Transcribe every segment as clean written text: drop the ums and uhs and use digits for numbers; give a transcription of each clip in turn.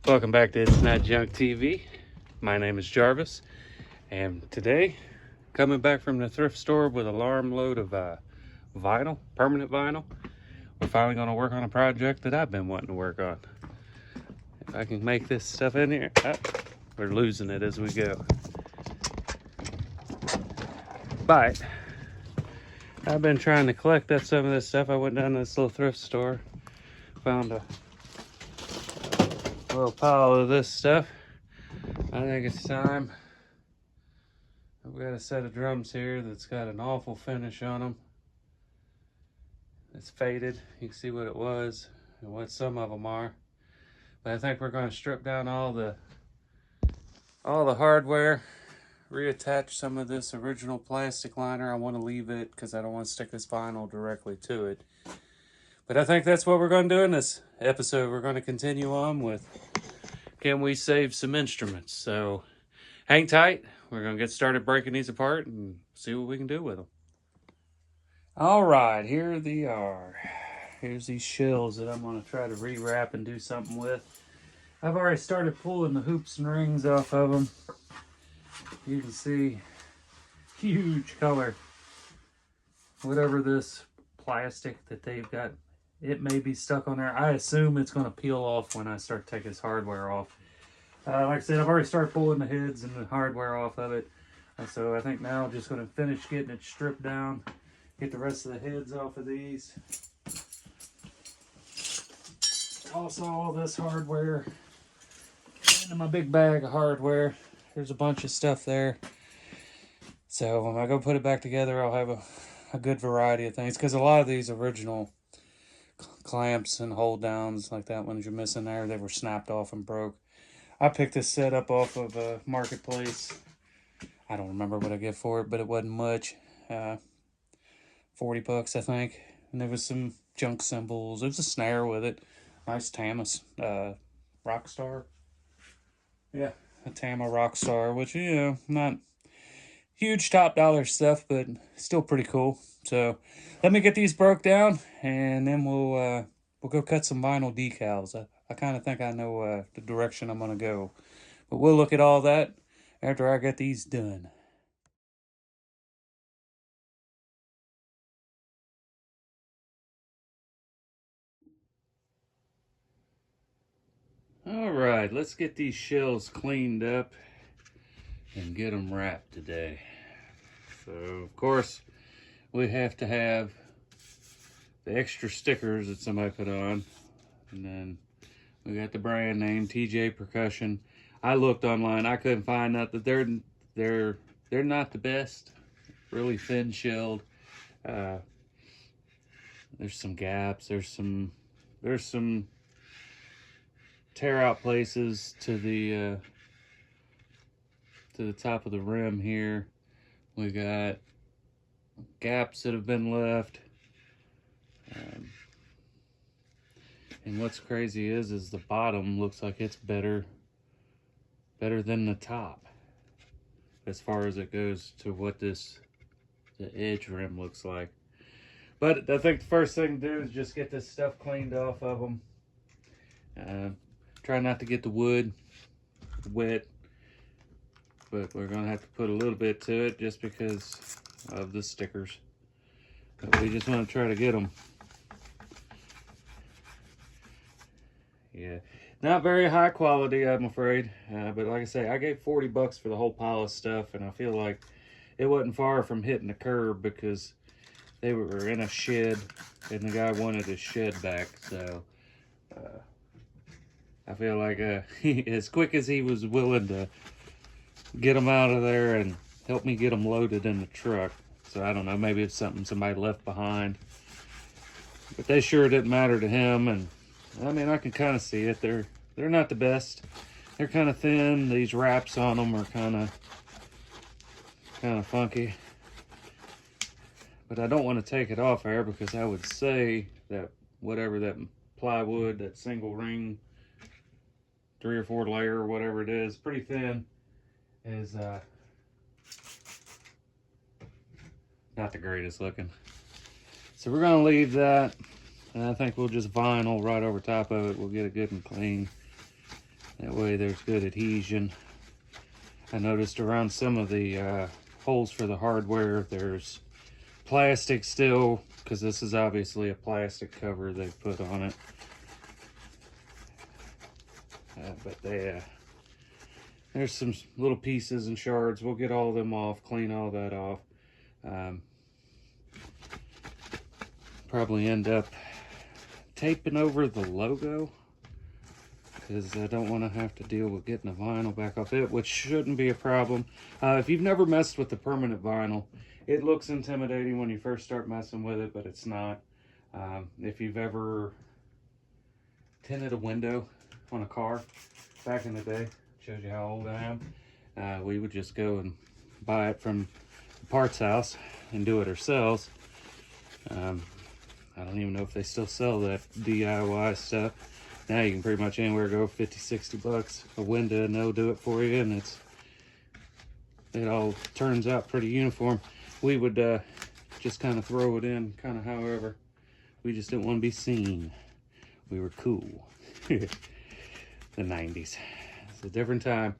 Welcome back to Itsnotjunktv. My name is Jarvis, and today, coming back from the thrift store with an armload of vinyl, permanent vinyl. We're finally going to work on a project that I've been wanting to work on. If I can make this stuff in here, we're losing it as we go. But I've been trying to collect up some of this stuff. I went down to this little thrift store, found a little pile of this stuff. I think it's time. I've got a set of drums here that's got an awful finish on them. It's faded. You can see what it was and what some of them are. But I think we're going to strip down all the hardware, reattach some of this original plastic liner. I want to leave it because I don't want to stick this vinyl directly to it. But I think that's what we're going to do in this episode. We're going to continue on with can we save some instruments. So hang tight. We're going to get started breaking these apart and see what we can do with them. All right, here they are. Here's these shells that I'm going to try to rewrap and do something with. I've already started pulling the hoops and rings off of them. You can see huge color. Whatever this plastic that they've got, it may be stuck on there. I assume it's going to peel off when I start taking this hardware off. Like I said, I've already started pulling the heads and the hardware off of it. So I think now I'm just going to finish getting it stripped down. Get the rest of the heads off of these. Toss all this hardware into my big bag of hardware. There's a bunch of stuff there. So when I go put it back together, I'll have a good variety of things. Because a lot of these original clamps and hold downs, like that one you're missing there, they were snapped off and broke. I picked this set up off of a marketplace. I don't remember what I get for it, but it wasn't much. 40 bucks, I think. And there was some junk cymbals. There was a snare with it. Nice Tama Rockstar. Yeah, a Tama Rockstar, which, you know, not huge top dollar stuff, but still pretty cool. So let me get these broke down, and then we'll go cut some vinyl decals. I kind of think I know the direction I'm going to go. But we'll look at all that after I get these done. All right, let's get these shells cleaned up and get them wrapped today. So, of course, we have to have the extra stickers that somebody put on. And then we got the brand name, TJ Percussion. I looked online. I couldn't find out that they're not the best. Really thin shelled. There's some gaps. There's some tear out places to the top of the rim here. We got gaps that have been left. And what's crazy is the bottom looks like it's better than the top as far as it goes to what the edge rim looks like. But I think the first thing to do is just get this stuff cleaned off of them. Try not to get the wood wet, but we're gonna have to put a little bit to it just because of the stickers. But we just want to try to get them. Yeah, not very high quality, I'm afraid. But like I say, I gave 40 bucks for the whole pile of stuff, and I feel like it wasn't far from hitting the curb because they were in a shed, and the guy wanted his shed back. So I feel like as quick as he was willing to get them out of there and help me get them loaded in the truck. So I don't know, maybe it's something somebody left behind. But they sure didn't matter to him, and I mean, I can kind of see it. They're not the best. They're kind of thin. These wraps on them are kind of funky. But I don't want to take it off there because I would say that whatever that plywood, that single ring, 3 or 4 layer or whatever it is, pretty thin, is not the greatest looking. So we're gonna leave that, and I think we'll just vinyl right over top of it. We'll get it good and clean. That way there's good adhesion. I noticed around some of the holes for the hardware, there's plastic still, because this is obviously a plastic cover they put on it. But there's some little pieces and shards. We'll get all of them off, clean all that off. Probably end up taping over the logo, because I don't want to have to deal with getting the vinyl back off it, which shouldn't be a problem. If you've never messed with the permanent vinyl, it looks intimidating when you first start messing with it, but it's not. If you've ever tinted a window on a car back in the day, shows you how old I am, we would just go and buy it from the parts house and do it ourselves. I don't even know if they still sell that DIY stuff. Now you can pretty much anywhere go 50, 60 bucks a window and they'll do it for you, and it all turns out pretty uniform. We would just kind of throw it in kind of however. We just didn't want to be seen. We were cool. The 90s. It's a different time.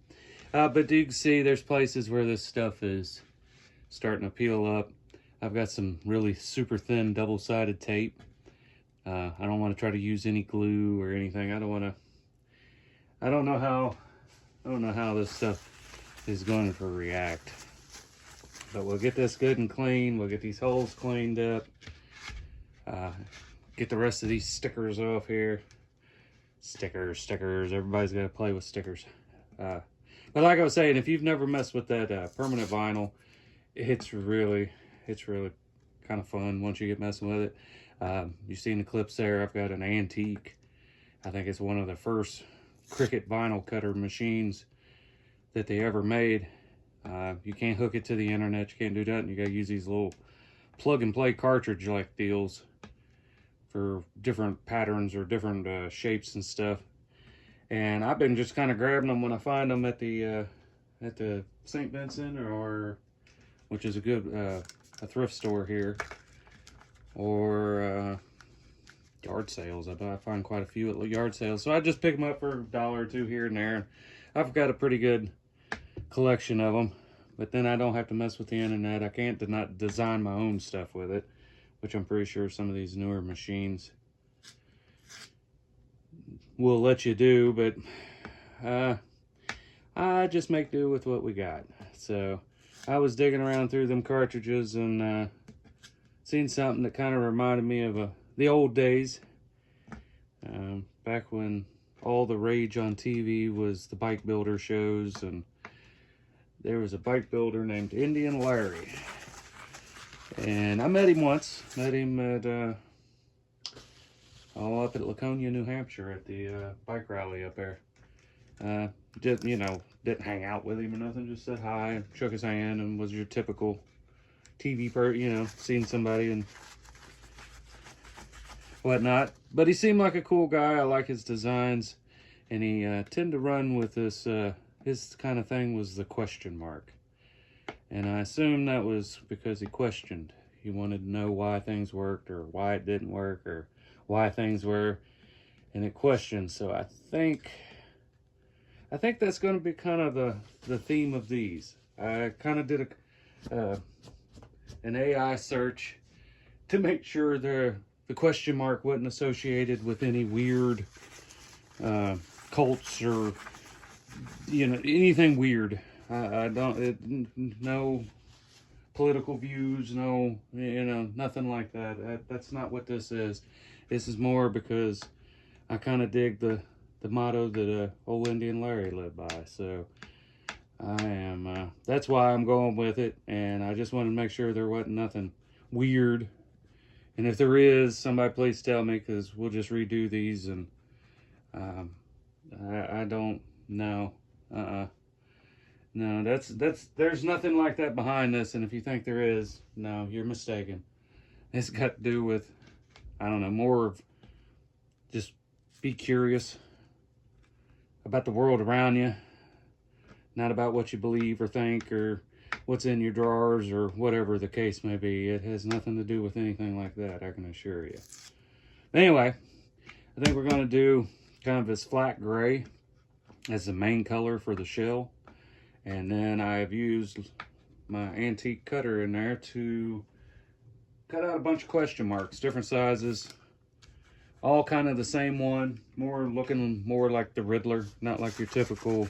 But you can see there's places where this stuff is starting to peel up. I've got some really super thin double-sided tape. I don't want to try to use any glue or anything. I don't know how this stuff is going to react. But we'll get this good and clean. We'll get these holes cleaned up. Get the rest of these stickers off here. Stickers. Everybody's got to play with stickers. But like I was saying, if you've never messed with that permanent vinyl, it's really kind of fun once you get messing with it. You've seen the clips there. I've got an antique. I think it's one of the first Cricut vinyl cutter machines that they ever made. You can't hook it to the internet. You can't do that. You got to use these little plug and play cartridge like deals for different patterns or different shapes and stuff. And I've been just kind of grabbing them when I find them at the St. Vincent, or which is a good a thrift store here, or yard sales. I find quite a few at yard sales, so I just pick them up for $1 or $2 here and there. I've got a pretty good collection of them, but then I don't have to mess with the internet. I can't not design my own stuff with it, which I'm pretty sure some of these newer machines will let you do, but I just make do with what we got. So I was digging around through them cartridges and seen something that kind of reminded me of the old days, back when all the rage on TV was the bike builder shows, and there was a bike builder named Indian Larry, and I met him once. Met him at up at Laconia, New Hampshire, at the bike rally up there. Didn't hang out with him or nothing, just said hi and shook his hand, and was your typical TV seeing somebody and whatnot. But he seemed like a cool guy. I like his designs, and he tended to run with this, his kind of thing was the question mark. And I assume that was because he questioned. He wanted to know why things worked, or why it didn't work, or why things were, and it questioned. So I think that's going to be kind of the theme of these. I kind of did an AI search to make sure the question mark wasn't associated with any weird cults or anything weird. No political views, no nothing like that. That's not what this is. This is more because I kind of dig the motto that old Indian Larry lived by. So I am, that's why I'm going with it. And I just wanted to make sure there wasn't nothing weird. And if there is, somebody please tell me, because we'll just redo these. And I don't know. No, there's nothing like that behind this. And if you think there is, no, you're mistaken. It's got to do with, I don't know, more of just be curious about the world around you, not about what you believe or think or what's in your drawers or whatever the case may be. It has nothing to do with anything like that, I can assure you. Anyway, I think we're going to do kind of this flat gray. as the main color for the shell. And then I've used my antique cutter in there to cut out a bunch of question marks, different sizes, all kind of the same one, looking more like the Riddler, not like your typical,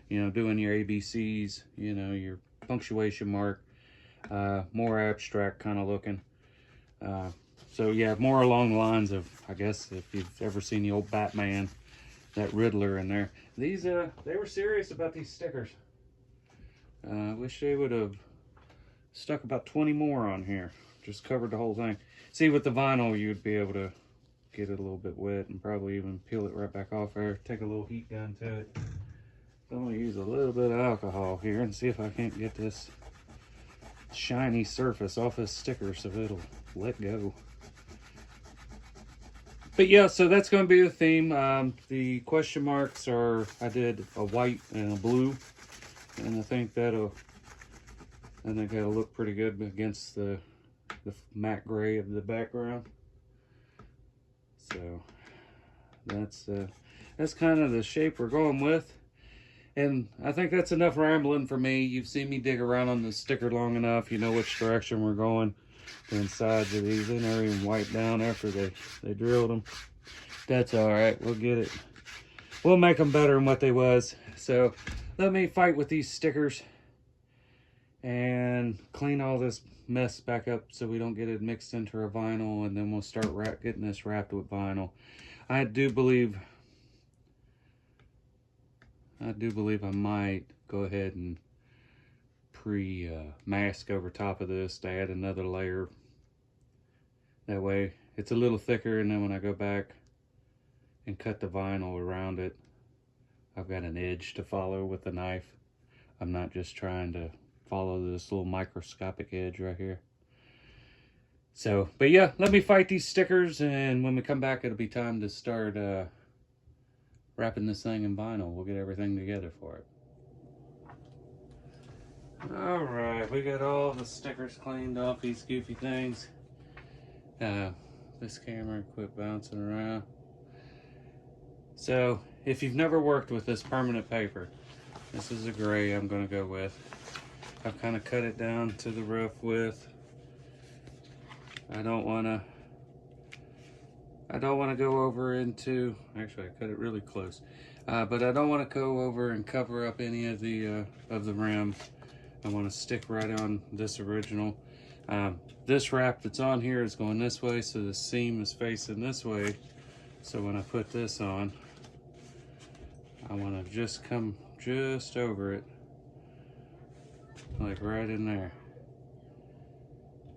you know, doing your ABCs, you know, your punctuation mark, more abstract kind of looking. So yeah, more along the lines of, I guess, if you've ever seen the old Batman, that Riddler in there. These, they were serious about these stickers. I wish they would have stuck about 20 more on here. Just covered the whole thing. See, with the vinyl, you'd be able to get it a little bit wet and probably even peel it right back off there. Take a little heat gun to it. I'm gonna use a little bit of alcohol here and see if I can't get this shiny surface off this sticker so it'll let go. But yeah, so that's going to be the theme. The question marks are, I did a white and a blue, and I think that'll look pretty good against the matte gray of the background. So that's kind of the shape we're going with. And I think that's enough rambling for me. You've seen me dig around on the sticker long enough. You know which direction we're going. The insides of these, they're not even wiped down after they drilled them. That's all right. We'll get it. We'll make them better than what they was. So let me fight with these stickers and clean all this mess back up so we don't get it mixed into our vinyl, and then we'll start getting this wrapped with vinyl. I do believe I might go ahead and mask over top of this to add another layer. That way it's a little thicker, and then when I go back and cut the vinyl around it, I've got an edge to follow with the knife. I'm not just trying to follow this little microscopic edge right here. So, but yeah, let me fight these stickers, and when we come back, it'll be time to start wrapping this thing in vinyl. We'll get everything together for it. All right, we got all the stickers cleaned off these goofy things. This camera quit bouncing around. So, if you've never worked with this permanent paper, this is a gray I'm going to go with. I've kind of cut it down to the rough width. I don't want to go over into, actually I cut it really close, but I don't want to go over and cover up any of the rim. I want to stick right on this original. This wrap that's on here is going this way, so the seam is facing this way. So when I put this on, I want to just come just over it, like right in there,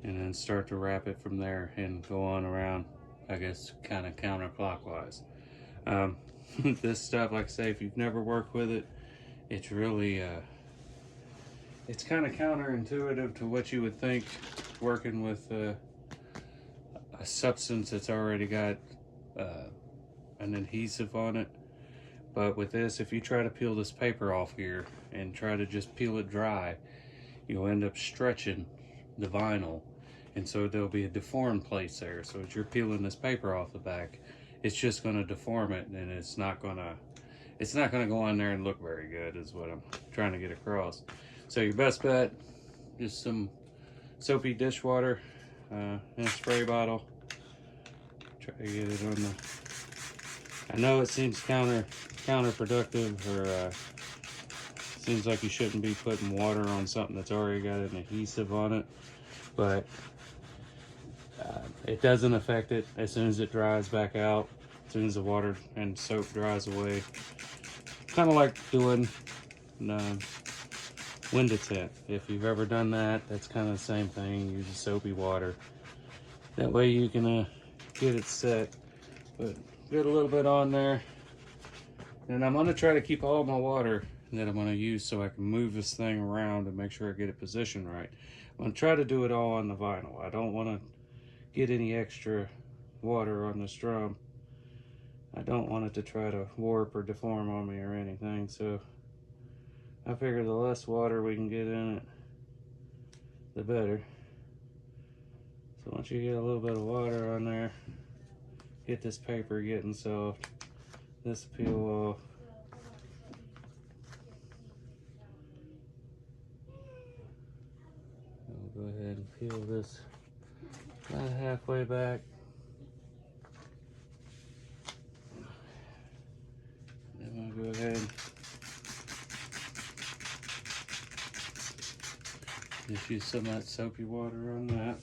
and then start to wrap it from there and go on around, I guess, kind of counterclockwise. This stuff, like I say, if you've never worked with it, it's really it's kind of counterintuitive to what you would think working with a substance that's already got an adhesive on it. But with this, if you try to peel this paper off here and try to just peel it dry, you'll end up stretching the vinyl, and so there'll be a deformed place there. So as you're peeling this paper off the back, it's just going to deform it, and it's not going to go on there and look very good, is what I'm trying to get across. So your best bet, just some soapy dishwater in a spray bottle. Try to get it on the, I know it seems counterproductive, or seems like you shouldn't be putting water on something that's already got an adhesive on it, but it doesn't affect it as soon as it dries back out, as soon as the water and soap dries away. Kind of like doing window tint. If you've ever done that, that's kind of the same thing. Use soapy water. That way you can get it set. But get a little bit on there. And I'm going to try to keep all my water that I'm going to use so I can move this thing around and make sure I get it positioned right. I'm going to try to do it all on the vinyl. I don't want to get any extra water on this drum. I don't want it to try to warp or deform on me or anything, so I figure the less water we can get in it, the better. So once you get a little bit of water on there, get this paper getting soft, this peel off, peel this about halfway back. Then we'll go ahead and just use some of that soapy water on that.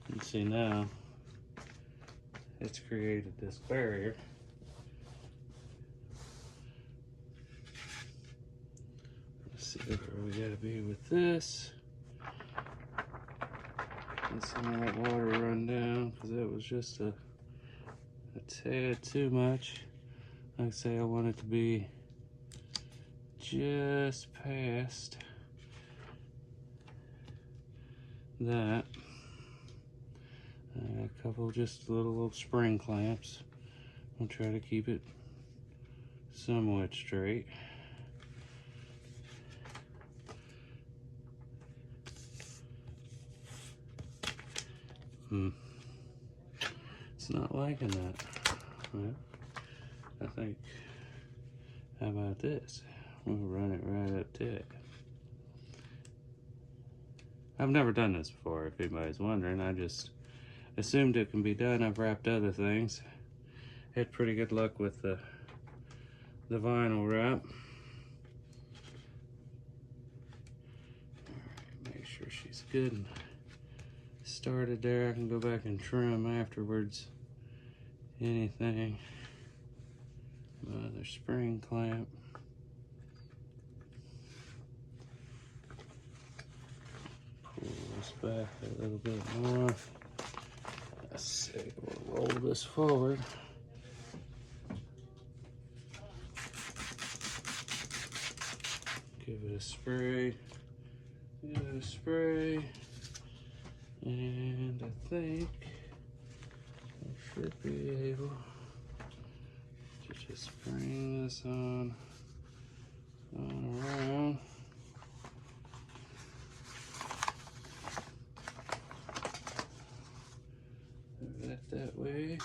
You can see now it's created this barrier. Let's see where we gotta be with this. Let some of that water run down because that was just a tad too much. Like I say, I want it to be just past that. A couple just little spring clamps. I'll try to keep it somewhat straight. It's not liking that. Well, I think, how about this? We'll run it right up to it. I've never done this before, if anybody's wondering. I just assumed it can be done. I've wrapped other things. Had pretty good luck with the vinyl wrap. Alright, make sure she's good and started there. I can go back and trim afterwards. Anything. Another spring clamp. Pull this back a little bit more. Let's see, we'll roll this forward. Give it a spray. Give it a spray. And I think I should be able to just bring this on around. Move that way.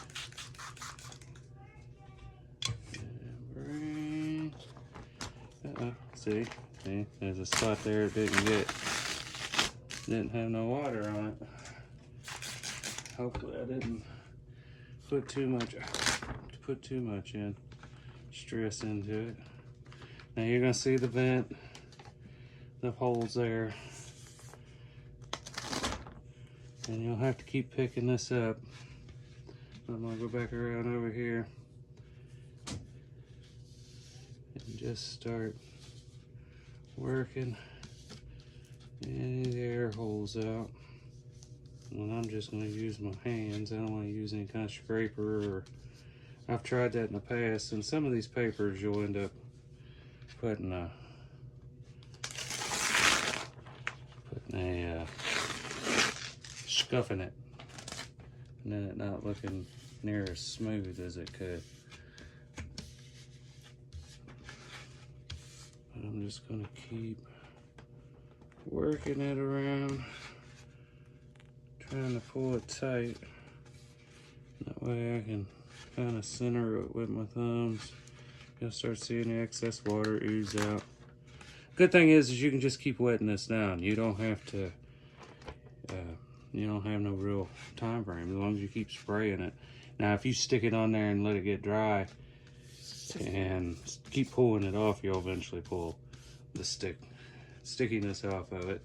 And bring. See, there's a spot there it didn't have no water on it. Hopefully I didn't put too much in stress into it. Now you're gonna see the vent, the holes there, and you'll have to keep picking this up. I'm gonna go back around over here and just start working any of the air holes out. And I'm just going to use my hands. I don't want to use any kind of scraper, or I've tried that in the past, and some of these papers you'll end up putting a scuffing it, and then it not looking near as smooth as it could. But I'm just going to keep working it around, trying to pull it tight. That way I can kind of center it with my thumbs. You'll start seeing the excess water ooze out. Good thing is you can just keep wetting this down. You don't have to, you don't have no real time frame as long as you keep spraying it. Now if you stick it on there and let it get dry and keep pulling it off, you'll eventually pull the stickiness off of it.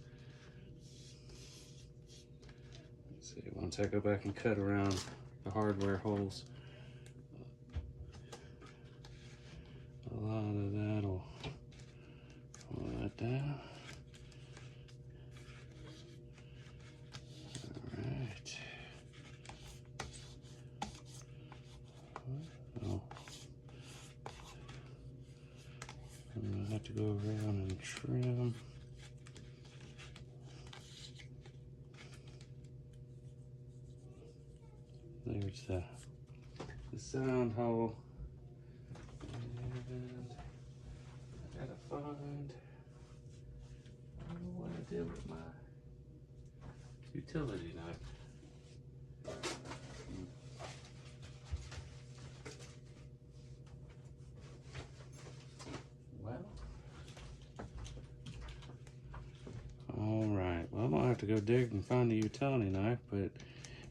Let's see, once I go back and cut around the hardware holes, a lot of that'll pull that down. Alright. Oh. I'm gonna have to go around and trim. There's the sound hole. And I gotta find, I don't know what I did with my utility knife. Well, all right, well, I'm gonna have to go dig and find the utility knife, but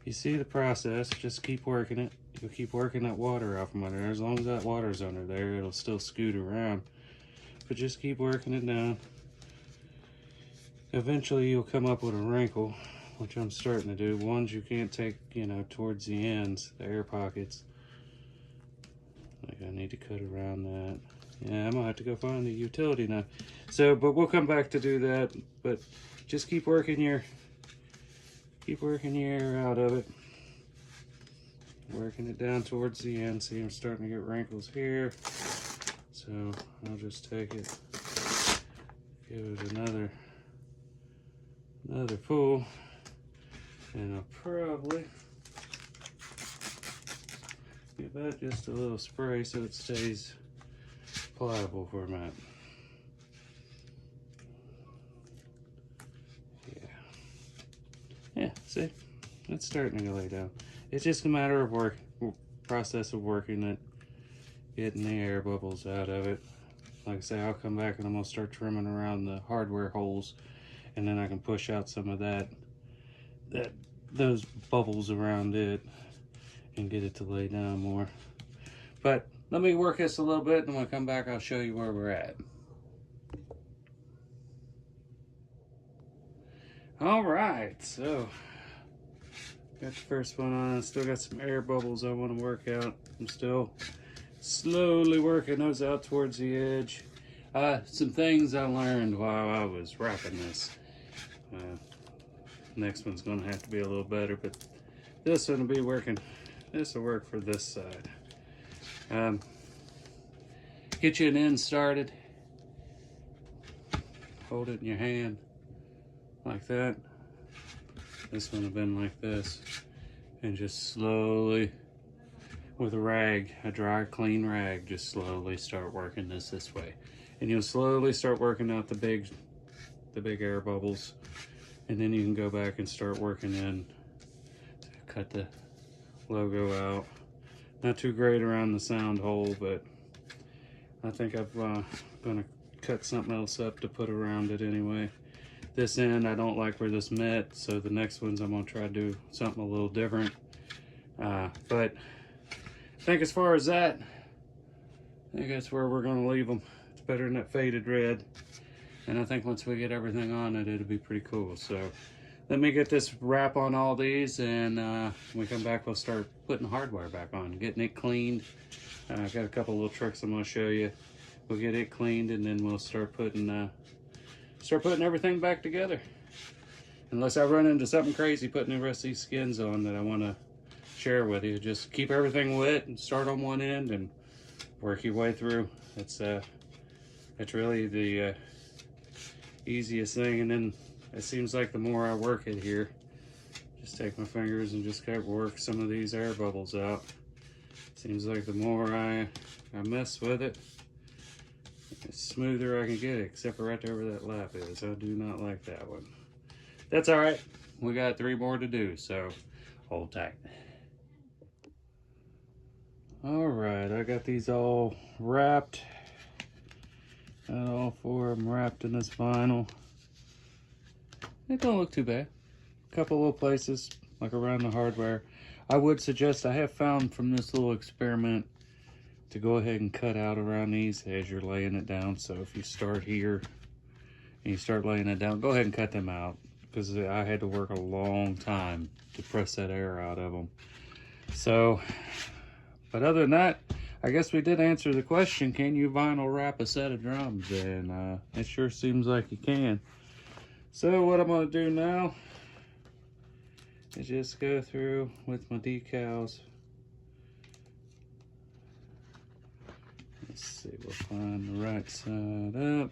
you see the process. Just keep working it. You'll keep working that water out from under there. As long as that water's under there, it'll still scoot around. But just keep working it down. Eventually you'll come up with a wrinkle, which I'm starting to do. Ones you can't take, you know, towards the ends, the air pockets. Like I need to cut around that. Yeah, I'm gonna have to go find the utility knife. So, but we'll come back to do that. But just keep working your air out of it. Working it down towards the end. See, I'm starting to get wrinkles here. So I'll just take it, give it another pull, and I'll probably give that just a little spray so it stays pliable for a minute. Yeah, see, it's starting to lay down. It's just a matter of process of working it, getting the air bubbles out of it. Like I say, I'll come back and I'm gonna start trimming around the hardware holes, and then I can push out some of those bubbles around it and get it to lay down more. But let me work this a little bit, and when I come back, I'll show you where we're at. All right, so got the first one on. Still got some air bubbles I want to work out. I'm still slowly working those out towards the edge. Some things I learned while I was wrapping this. Next one's gonna have to be a little better, but this one will be working. This will work for this side. Get you an end started. Hold it in your hand like that. This one will been like this, and just slowly, with a rag, a dry, clean rag, just slowly start working this way, and you'll slowly start working out the big air bubbles, and then you can go back and start working in to cut the logo out. Not too great around the sound hole, but I think I'm gonna cut something else up to put around it anyway. This end, I don't like where this met, so the next ones I'm gonna try to do something a little different. But I think as far as that, I think that's where we're gonna leave them. It's better than that faded red. And I think once we get everything on it, it'll be pretty cool. So let me get this wrap on all these, and when we come back, we'll start putting hardware back on, getting it cleaned. I've got a couple little tricks I'm gonna show you. We'll get it cleaned, and then we'll start putting everything back together. Unless I run into something crazy putting the rest of these skins on that I want to share with you. Just keep everything wet and start on one end and work your way through. It's really the easiest thing. And then it seems like the more I work it here, just take my fingers and just kind of work some of these air bubbles out. Seems like the more I mess with it, the smoother I can get it, except for right there where that lap is. I do not like that one. That's all right. We got 3 more to do, so hold tight. All right, I got these all wrapped. Got all 4 of them wrapped in this vinyl. It don't look too bad. A couple little places, like around the hardware. I would suggest, I have found from this little experiment, to go ahead and cut out around these as you're laying it down. So if you start here and you start laying it down, go ahead and cut them out, because I had to work a long time to press that air out of them. So, but other than that, I guess we did answer the question, can you vinyl wrap a set of drums? And it sure seems like you can. So what I'm gonna do now is just go through with my decals. Let's see, we'll find the right side up.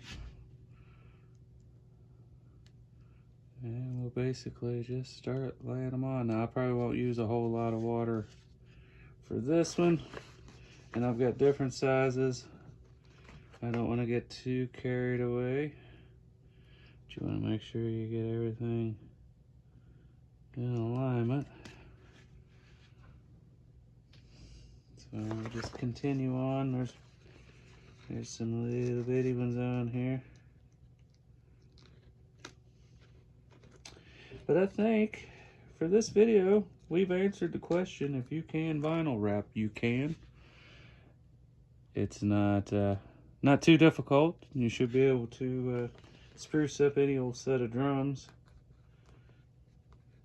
And we'll basically just start laying them on. Now, I probably won't use a whole lot of water for this one. And I've got different sizes. I don't want to get too carried away. But you want to make sure you get everything in alignment. So we'll just continue on. There's some little bitty ones on here. But I think for this video, we've answered the question. If you can vinyl wrap, you can. It's not too difficult. You should be able to spruce up any old set of drums.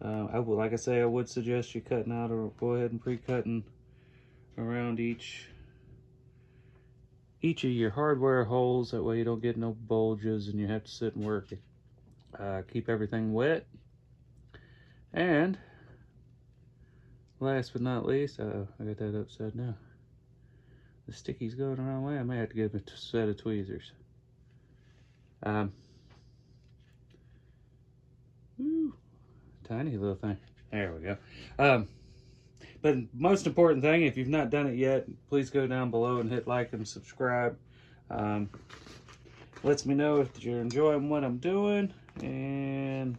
Like I say, I would suggest you cutting out or go ahead and pre-cutting around each of your hardware holes. That way you don't get no bulges and you have to sit and work it. Keep everything wet. And last but not least, I got that upside down. The sticky's going the wrong way. I may have to give it a set of tweezers. Tiny little thing. There we go. But most important thing, if you've not done it yet, please go down below and hit like and subscribe. Lets me know if you're enjoying what I'm doing and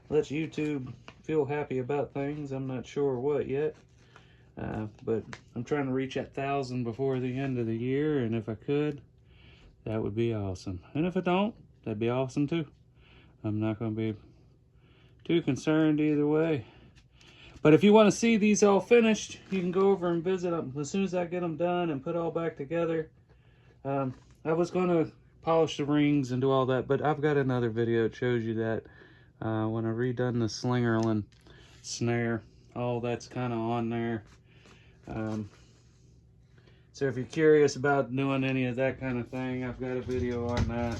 lets YouTube feel happy about things. I'm not sure what yet. But I'm trying to reach that 1,000 before the end of the year, and if I could, that would be awesome. And if I don't, that'd be awesome too. I'm not going to be too concerned either way. But if you want to see these all finished, you can go over and visit them as soon as I get them done and put all back together. I was going to polish the rings and do all that, but I've got another video that shows you that when I redone the Slingerland snare. All that's kind of on there. So if you're curious about doing any of that kind of thing, I've got a video on that.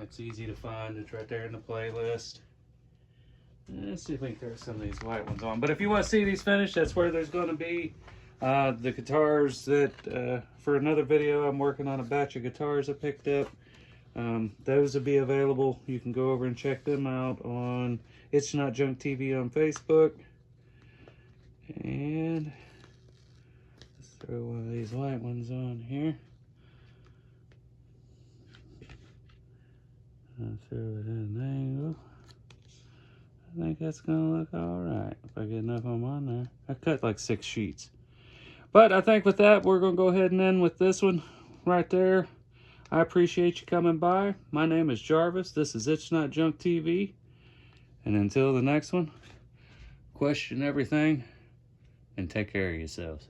It's easy to find. It's right there in the playlist. Let's see if we can throw some of these white ones on. But if you want to see these finished, that's where there's going to be the guitars that, for another video, I'm working on a batch of guitars I picked up. Those will be available. You can go over and check them out on Itsnotjunktv on Facebook. And let's throw one of these white ones on here. I'll throw it at an angle. I think that's gonna look all right if I get enough of them on there. I cut like 6 sheets. But I think with that, we're gonna go ahead and end with this one right there. I appreciate you coming by. My name is Jarvis. This is Itsnotjunktv. And until the next one, question everything and take care of yourselves.